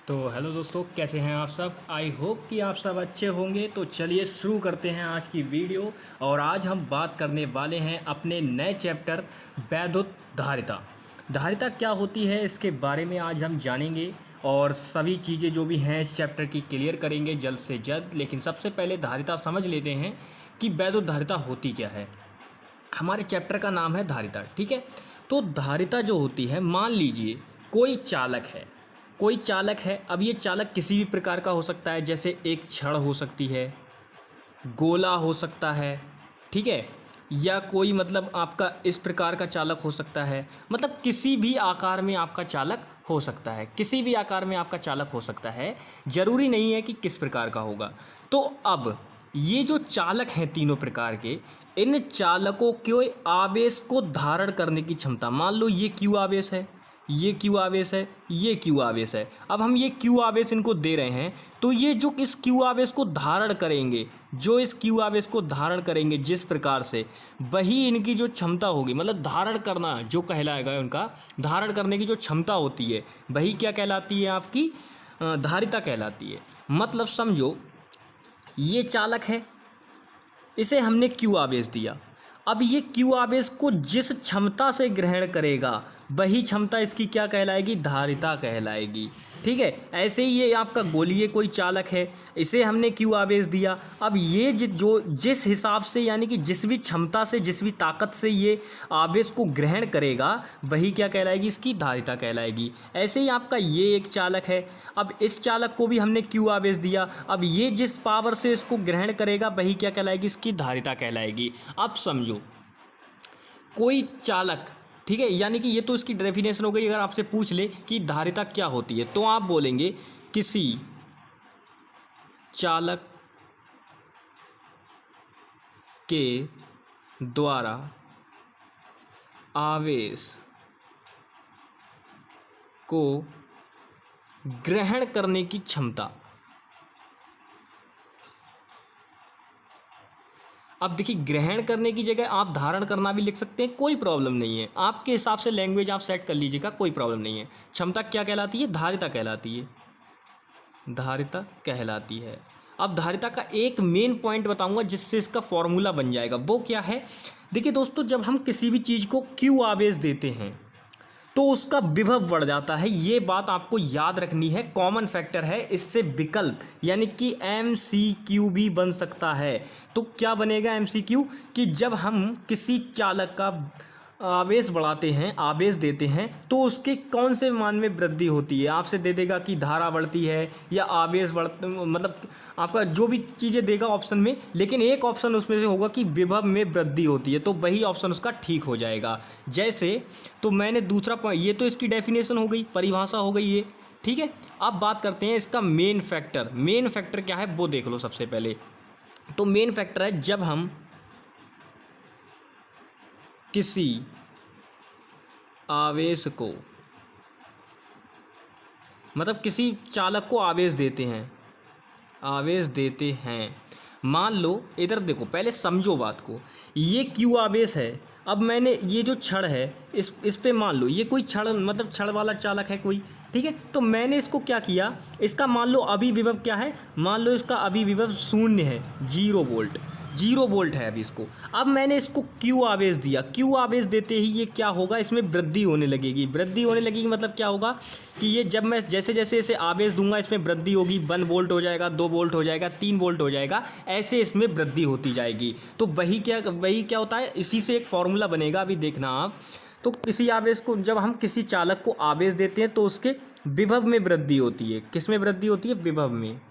तो हेलो दोस्तों, कैसे हैं आप सब। आई होप कि आप सब अच्छे होंगे। तो चलिए शुरू करते हैं आज की वीडियो। और आज हम बात करने वाले हैं अपने नए चैप्टर वैद्युत धारिता। धारिता क्या होती है इसके बारे में आज हम जानेंगे और सभी चीज़ें जो भी हैं इस चैप्टर की क्लियर करेंगे जल्द से जल्द। लेकिन सबसे पहले धारिता समझ लेते हैं कि वैद्युत धारिता होती क्या है। हमारे चैप्टर का नाम है धारिता, ठीक है। तो धारिता जो होती है, मान लीजिए कोई चालक है, कोई चालक है। अब ये चालक किसी भी प्रकार का हो सकता है, जैसे एक छड़ हो सकती है, गोला हो सकता है, ठीक है, या कोई मतलब आपका इस प्रकार का चालक हो सकता है। मतलब किसी भी आकार में आपका चालक हो सकता है, किसी भी आकार में आपका चालक हो सकता है, ज़रूरी नहीं है कि किस प्रकार का होगा। तो अब ये जो चालक हैं तीनों प्रकार के, इन चालकों के आवेश को धारण करने की क्षमता, मान लो ये क्यू आवेश है, ये क्यू आवेश है, ये क्यू आवेश है। अब हम ये क्यू आवेश इनको दे रहे हैं, तो ये जो इस क्यू आवेश को धारण करेंगे, जो इस क्यू आवेश को धारण करेंगे जिस प्रकार से, वही इनकी जो क्षमता होगी, मतलब धारण करना जो कहलाएगा, उनका धारण करने की जो क्षमता होती है वही क्या कहलाती है, आपकी धारिता कहलाती है। मतलब समझो ये चालक है, इसे हमने क्यू आवेश दिया। अब ये क्यू आवेश को जिस क्षमता से ग्रहण करेगा वही क्षमता इसकी क्या कहलाएगी, धारिता कहलाएगी, ठीक है। ऐसे ही ये आपका गोलीय कोई चालक है, इसे हमने क्यू आवेश दिया। अब ये जो जिस हिसाब से, यानी कि जिस भी क्षमता से, जिस भी ताकत से ये आवेश को ग्रहण करेगा वही क्या कहलाएगी, इसकी धारिता कहलाएगी। ऐसे ही आपका ये एक चालक है, अब इस चालक को भी हमने क्यू आवेश दिया। अब ये जिस पावर से इसको ग्रहण करेगा वही क्या कहलाएगी, इसकी धारिता कहलाएगी। अब समझो कोई चालक, ठीक है, यानी कि ये तो इसकी डेफिनेशन हो गई। अगर आपसे पूछ ले कि धारिता क्या होती है तो आप बोलेंगे किसी चालक के द्वारा आवेश को ग्रहण करने की क्षमता। अब देखिए, ग्रहण करने की जगह आप धारण करना भी लिख सकते हैं, कोई प्रॉब्लम नहीं है। आपके हिसाब से लैंग्वेज आप सेट कर लीजिएगा, कोई प्रॉब्लम नहीं है। क्षमता क्या कहलाती है, धारिता कहलाती है, धारिता कहलाती है। अब धारिता का एक मेन पॉइंट बताऊंगा जिससे इसका फॉर्मूला बन जाएगा, वो क्या है। देखिए दोस्तों, जब हम किसी भी चीज़ को क्यू आवेश देते हैं तो उसका विभव बढ़ जाता है। ये बात आपको याद रखनी है, कॉमन फैक्टर है। इससे विकल्प यानी कि MCQ भी बन सकता है। तो क्या बनेगा MCQ, कि जब हम किसी चालक का आवेश बढ़ाते हैं, आवेश देते हैं, तो उसके कौन से मान में वृद्धि होती है। आपसे दे देगा कि धारा बढ़ती है या आवेश मतलब आपका जो भी चीज़ें देगा ऑप्शन में, लेकिन एक ऑप्शन उसमें से होगा कि विभव में वृद्धि होती है, तो वही ऑप्शन उसका ठीक हो जाएगा। जैसे तो मैंने दूसरा पॉइंट, ये तो इसकी डेफिनेशन हो गई, परिभाषा हो गई ये, ठीक है। अब बात करते हैं इसका मेन फैक्टर। मेन फैक्टर क्या है वो देख लो सबसे पहले। तो मेन फैक्टर है जब हम किसी आवेश को, मतलब किसी चालक को आवेश देते हैं, आवेश देते हैं, मान लो इधर देखो, पहले समझो बात को। ये क्यू आवेश है। अब मैंने ये जो छड़ है इस पे मान लो ये कोई छड़, मतलब छड़ वाला चालक है कोई, ठीक है। तो मैंने इसको क्या किया, इसका मान लो अभी विभव क्या है, मान लो इसका अभी विभव 0 है, 0 वोल्ट, 0 वोल्ट है अभी इसको। अब मैंने इसको क्यू आवेश दिया। क्यू आवेश देते ही ये क्या होगा, इसमें वृद्धि होने लगेगी। वृद्धि होने लगेगी मतलब क्या होगा कि ये जब मैं जैसे जैसे इसे आवेश दूंगा इसमें वृद्धि होगी। 1 वोल्ट हो जाएगा, 2 वोल्ट हो जाएगा, 3 वोल्ट हो जाएगा, ऐसे इसमें वृद्धि होती जाएगी। तो वही क्या होता है, इसी से एक फॉर्मूला बनेगा, अभी देखना आप। तो किसी आवेश को, जब हम किसी चालक को आवेश देते हैं तो उसके विभव में वृद्धि होती है। किस में वृद्धि होती है, विभव में,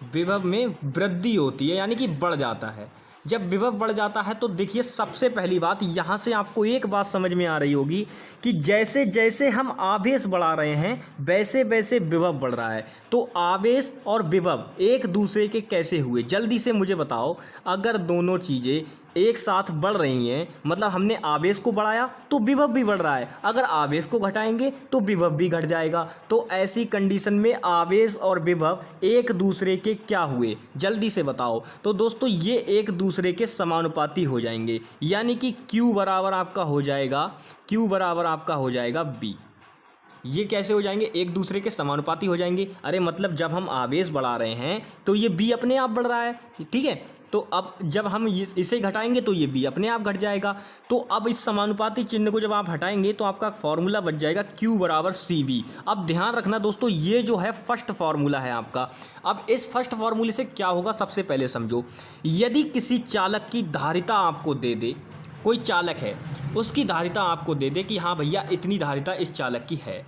विभव में वृद्धि होती है, यानी कि बढ़ जाता है। जब विभव बढ़ जाता है तो देखिए, सबसे पहली बात यहाँ से आपको एक बात समझ में आ रही होगी कि जैसे जैसे हम आवेश बढ़ा रहे हैं वैसे वैसे विभव बढ़ रहा है। तो आवेश और विभव एक दूसरे के कैसे हुए, जल्दी से मुझे बताओ। अगर दोनों चीज़ें एक साथ बढ़ रही हैं, मतलब हमने आवेश को बढ़ाया तो विभव भी बढ़ रहा है, अगर आवेश को घटाएंगे तो विभव भी घट जाएगा। तो ऐसी कंडीशन में आवेश और विभव एक दूसरे के क्या हुए, जल्दी से बताओ। तो दोस्तों ये एक दूसरे के समानुपाती हो जाएंगे, यानी कि Q बराबर आपका हो जाएगा, Q बराबर आपका हो जाएगा B। ये कैसे हो जाएंगे, एक दूसरे के समानुपाती हो जाएंगे। अरे मतलब जब हम आवेश बढ़ा रहे हैं तो ये बी अपने आप बढ़ रहा है, ठीक है। तो अब जब हम इसे घटाएंगे तो ये बी अपने आप घट जाएगा। तो अब इस समानुपाती चिन्ह को जब आप हटाएंगे तो आपका फॉर्मूला बच जाएगा Q बराबर CV। अब ध्यान रखना दोस्तों, ये जो है फर्स्ट फार्मूला है आपका। अब इस फर्स्ट फार्मूले से क्या होगा, सबसे पहले समझो। यदि किसी चालक की धारिता आपको दे दे, कोई चालक है उसकी धारिता आपको दे दे कि हाँ भैया इतनी धारिता इस चालक की है,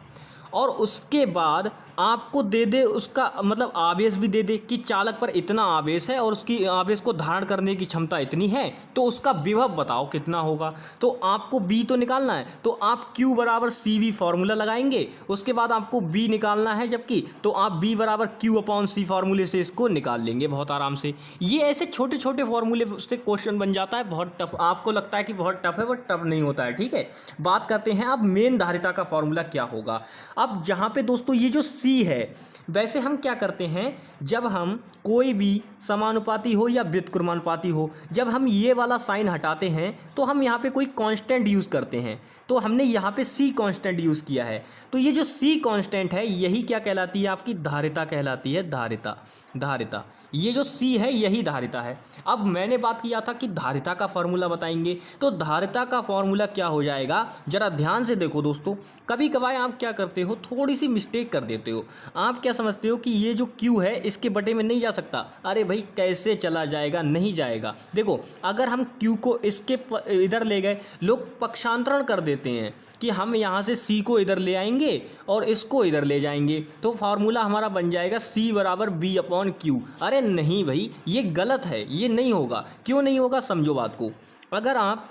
और उसके बाद आपको दे दे उसका मतलब आवेश भी दे दे कि चालक पर इतना आवेश है और उसकी आवेश को धारण करने की क्षमता इतनी है, तो उसका विभव बताओ कितना होगा। तो आपको बी तो निकालना है, तो आप Q बराबर CV फॉर्मूला लगाएंगे। उसके बाद आपको बी निकालना है जबकि, तो आप बी बराबर Q अपॉन C फॉर्मूले से इसको निकाल लेंगे बहुत आराम से। ये ऐसे छोटे छोटे फॉर्मूले से क्वेश्चन बन जाता है। बहुत टफ, आपको लगता है कि बहुत टफ है, बट टफ नहीं होता है, ठीक है। बात करते हैं अब मेन धारिता का फॉर्मूला क्या होगा। अब जहाँ पे दोस्तों ये जो C है, वैसे हम क्या करते हैं, जब हम कोई भी समानुपाती हो या व्युत्क्रमानुपाती हो, जब हम ये वाला साइन हटाते हैं तो हम यहाँ पे कोई कांस्टेंट यूज़ करते हैं। तो हमने यहाँ पे C कांस्टेंट यूज़ किया है। तो ये जो C कांस्टेंट है यही क्या कहलाती है, आपकी धारिता कहलाती है। धारिता ये जो C है यही धारिता है। अब मैंने बात किया था कि धारिता का फॉर्मूला बताएंगे, तो धारिता का फॉर्मूला क्या हो जाएगा, जरा ध्यान से देखो दोस्तों। कभी कभार आप क्या करते हो, थोड़ी सी मिस्टेक कर देते हो। आप क्या समझते हो कि ये जो Q है इसके बटे में नहीं जा सकता। अरे भाई कैसे चला जाएगा, नहीं जाएगा। देखो अगर हम Q को इसके इधर ले गए, लोग पक्षांतरण कर देते हैं कि हम यहाँ से C को इधर ले आएंगे और इसको इधर ले जाएंगे, तो फार्मूला हमारा बन जाएगा C बराबर B अपॉन Q। अरे नहीं भाई, ये गलत है, ये नहीं होगा। क्यों नहीं होगा, समझो बात को। अगर आप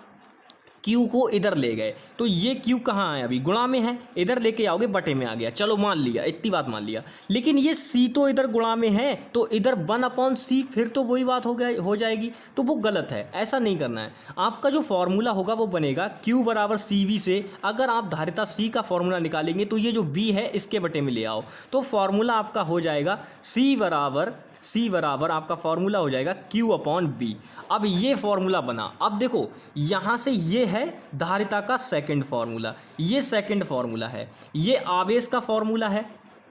Q को इधर ले गए तो ये Q कहाँ है, अभी गुणा में है, इधर लेके आओगे बटे में आ गया, चलो मान लिया, इतनी बात मान लिया। लेकिन ये C तो इधर गुणा में है, तो इधर 1 अपॉन C, फिर तो वही बात हो जाएगी, तो वो गलत है, ऐसा नहीं करना है। आपका जो फॉर्मूला होगा वो बनेगा Q बराबर CV से। अगर आप धारिता C का फॉर्मूला निकालेंगे तो ये जो B है इसके बटे में ले आओ, तो फॉर्मूला आपका हो जाएगा C बराबर आपका फॉर्मूला हो जाएगा Q अपॉन B। अब ये फॉर्मूला बना। अब देखो यहाँ से ये है धारिता का सेकंड फॉर्मूला, ये सेकंड फॉर्मूला है, ये आवेश का फॉर्मूला है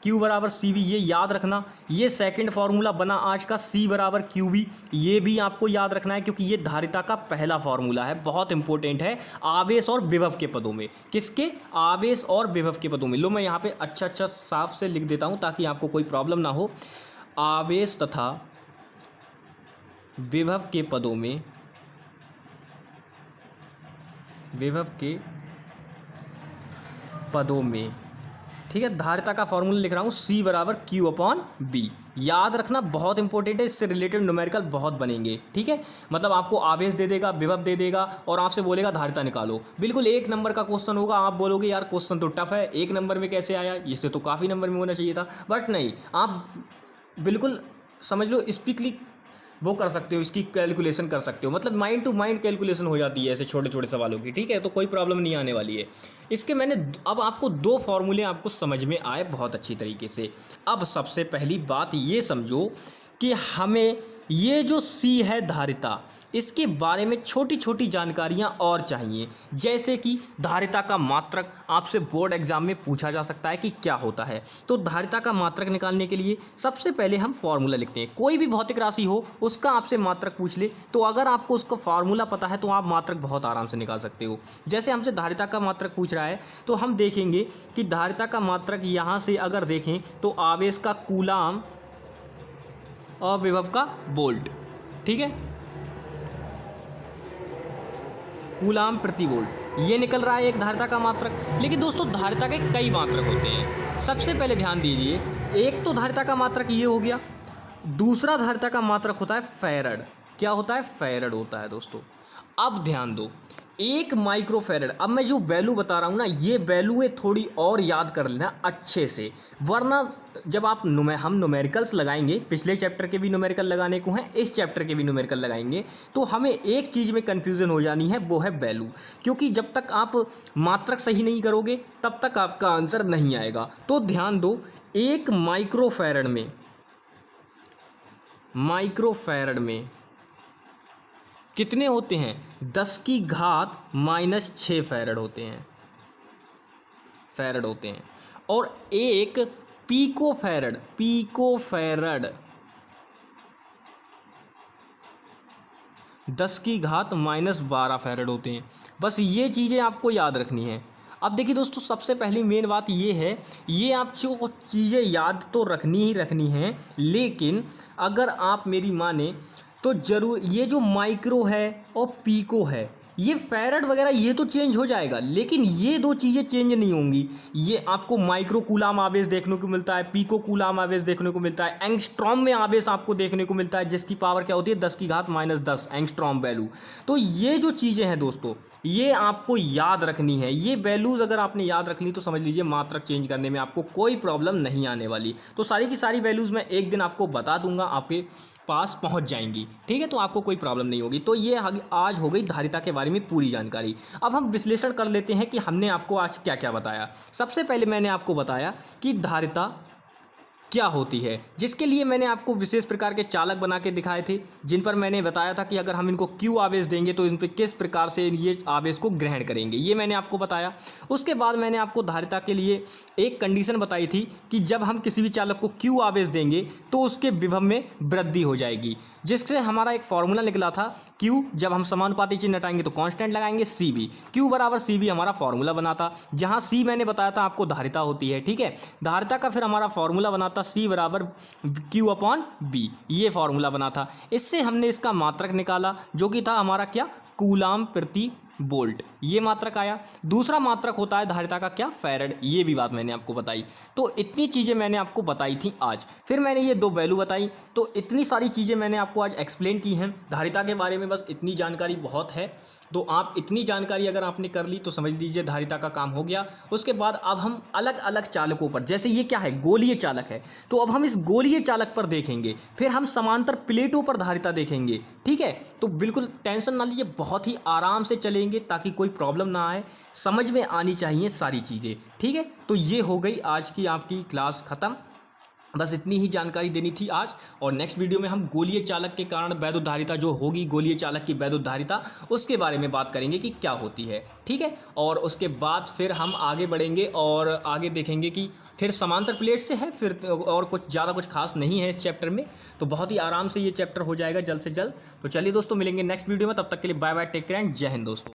Q बराबर CV, ये याद रखना। ये सेकंड फॉर्मूला बना आज का C बराबर QB, ये भी आपको याद रखना है क्योंकि ये धारिता का पहला फॉर्मूला है, बहुत इंपॉर्टेंट है आवेश और विभव के पदों में। किसके, आवेश और विभव के पदों में। लो मैं यहाँ पे अच्छा साफ से लिख देता हूँ ताकि आपको कोई प्रॉब्लम ना हो। आवेश तथा विभव के पदों में, विभव के पदों में, ठीक है। धारिता का फॉर्मूला लिख रहा हूँ C बराबर Q अपॉन B। याद रखना, बहुत इंपॉर्टेंट है, इससे रिलेटेड न्यूमेरिकल बहुत बनेंगे, ठीक है। मतलब आपको आवेश दे देगा, विभव दे देगा और आपसे बोलेगा धारिता निकालो। बिल्कुल 1 नंबर का क्वेश्चन होगा। आप बोलोगे यार क्वेश्चन तो टफ है, 1 नंबर में कैसे आया, इससे तो काफ़ी नंबर में होना चाहिए था। बट नहीं, आप बिल्कुल समझ लो, स्पीकली वो कर सकते हो, इसकी कैलकुलेशन कर सकते हो, मतलब माइंड टू माइंड कैलकुलेशन हो जाती है ऐसे छोटे छोटे सवालों की, ठीक है। तो कोई प्रॉब्लम नहीं आने वाली है इसके। मैंने अब आपको 2 फॉर्मूले आपको समझ में आए बहुत अच्छी तरीके से। अब सबसे पहली बात ये समझो कि हमें ये जो C है धारिता, इसके बारे में छोटी छोटी जानकारियाँ और चाहिए। जैसे कि धारिता का मात्रक आपसे बोर्ड एग्जाम में पूछा जा सकता है कि क्या होता है। तो धारिता का मात्रक निकालने के लिए सबसे पहले हम फॉर्मूला लिखते हैं। कोई भी भौतिक राशि हो उसका आपसे मात्रक पूछ ले, तो अगर आपको उसका फार्मूला पता है तो आप मात्रक बहुत आराम से निकाल सकते हो। जैसे हमसे धारिता का मात्रक पूछ रहा है तो हम देखेंगे कि धारिता का मात्रक यहाँ से अगर देखें तो आवेश का कूलाम और विभव का वोल्ट, ठीक है, कूलाम प्रति वोल्ट, ये निकल रहा है एक धारिता का मात्रक। लेकिन दोस्तों धारिता के कई मात्रक होते हैं। सबसे पहले ध्यान दीजिए, एक तो धारिता का मात्रक ये हो गया, दूसरा धारिता का मात्रक होता है फैरड। क्या होता है, फैरड होता है दोस्तों। अब ध्यान दो, 1 माइक्रोफैरड। अब मैं जो वैल्यू बता रहा हूँ ना, ये वैल्यू थोड़ी और याद कर लेना अच्छे से, वरना जब आप हम न्यूमेरिकल्स लगाएंगे, पिछले चैप्टर के भी न्यूमेरिकल लगाने को हैं, इस चैप्टर के भी न्यूमेरिकल लगाएंगे, तो हमें एक चीज़ में कन्फ्यूज़न हो जानी है, वो है वैल्यू। क्योंकि जब तक आप मात्रक सही नहीं करोगे तब तक आपका आंसर नहीं आएगा। तो ध्यान दो, 1 माइक्रोफैरड में कितने होते हैं, 10 की घात -6 फैरड होते हैं, और 1 पिकोफैरड 10⁻12 फैरड होते हैं। बस ये चीज़ें आपको याद रखनी है। अब देखिए दोस्तों, सबसे पहली मेन बात ये है, ये आपको चीज़ें याद तो रखनी ही रखनी हैं, लेकिन अगर आप मेरी माने तो ज़रूर ये जो माइक्रो है और पीको है, ये फैरड वगैरह ये तो चेंज हो जाएगा, लेकिन ये दो चीज़ें चेंज नहीं होंगी। ये आपको माइक्रो कूलाम आवेश देखने को मिलता है, पीको कूलाम आवेश देखने को मिलता है, एंगस्ट्रॉम में आवेश आपको देखने को मिलता है, जिसकी पावर क्या होती है 10⁻−10 एंगस्ट्रॉम वैल्यू। तो ये जो चीज़ें हैं दोस्तों, ये आपको याद रखनी है। ये वैल्यूज़ अगर आपने याद रख ली तो समझ लीजिए मात्रक चेंज करने में आपको कोई प्रॉब्लम नहीं आने वाली। तो सारी की सारी वैल्यूज़ मैं एक दिन आपको बता दूंगा, आपके पास पहुंच जाएंगी, ठीक है, तो आपको कोई प्रॉब्लम नहीं होगी। तो ये आज हो गई धारिता के बारे में पूरी जानकारी। अब हम विश्लेषण कर लेते हैं कि हमने आपको आज क्या क्या बताया। सबसे पहले मैंने आपको बताया कि धारिता क्या होती है, जिसके लिए मैंने आपको विशेष प्रकार के चालक बना के दिखाए थे, जिन पर मैंने बताया था कि अगर हम इनको क्यू आवेश देंगे तो इन पर किस प्रकार से ये आवेश को ग्रहण करेंगे, ये मैंने आपको बताया। उसके बाद मैंने आपको धारिता के लिए एक कंडीशन बताई थी कि जब हम किसी भी चालक को क्यू आवेश देंगे तो उसके विभव में वृद्धि हो जाएगी, जिससे हमारा एक फॉर्मूला निकला था क्यू, जब हम समानुपाती चिन्ह हटाएंगे तो कांस्टेंट लगाएंगे सी बी, क्यू बराबर सी बी हमारा फॉर्मूला बना था, जहाँ सी मैंने बताया था आपको धारिता होती है, ठीक है। धारिता का फिर हमारा फॉर्मूला बना था सी बराबर क्यू अपॉन बी, ये फॉर्मूला बना था। इससे हमने इसका मात्रक निकाला जो कि था हमारा क्या, कूलाम प्रति वोल्ट, ये मात्रक आया। दूसरा मात्रक होता है धारिता का क्या, फैरड, ये भी बात मैंने आपको बताई। तो इतनी चीज़ें मैंने आपको बताई थी आज। फिर मैंने ये दो वैल्यू बताई, तो इतनी सारी चीज़ें मैंने आपको आज एक्सप्लेन की हैं धारिता के बारे में। बस इतनी जानकारी बहुत है, तो आप इतनी जानकारी अगर आपने कर ली तो समझ लीजिए धारिता का काम हो गया। उसके बाद अब हम अलग अलग चालकों पर, जैसे ये क्या है, गोलीय चालक है, तो अब हम इस गोलीय चालक पर देखेंगे, फिर हम समांतर प्लेटों पर धारिता देखेंगे, ठीक है। तो बिल्कुल टेंशन ना लीजिए, बहुत ही आराम से चलेंगे ताकि कोई प्रॉब्लम ना आए, समझ में आनी चाहिए सारी चीज़ें, ठीक है। तो ये हो गई आज की आपकी क्लास ख़त्म। बस इतनी ही जानकारी देनी थी आज, और नेक्स्ट वीडियो में हम गोलीय चालक के कारण वैद्युत धारिता जो होगी, गोलीय चालक की वैद्युत धारिता, उसके बारे में बात करेंगे कि क्या होती है, ठीक है। और उसके बाद फिर हम आगे बढ़ेंगे और आगे देखेंगे कि फिर समांतर प्लेट से है, फिर और कुछ ज़्यादा कुछ खास नहीं है इस चैप्टर में, तो बहुत ही आराम से ये चैप्टर हो जाएगा जल्द से जल्द। तो चलिए दोस्तों, मिलेंगे नेक्स्ट वीडियो में, तब तक के लिए bye bye, take care and जय हिंद दोस्तों।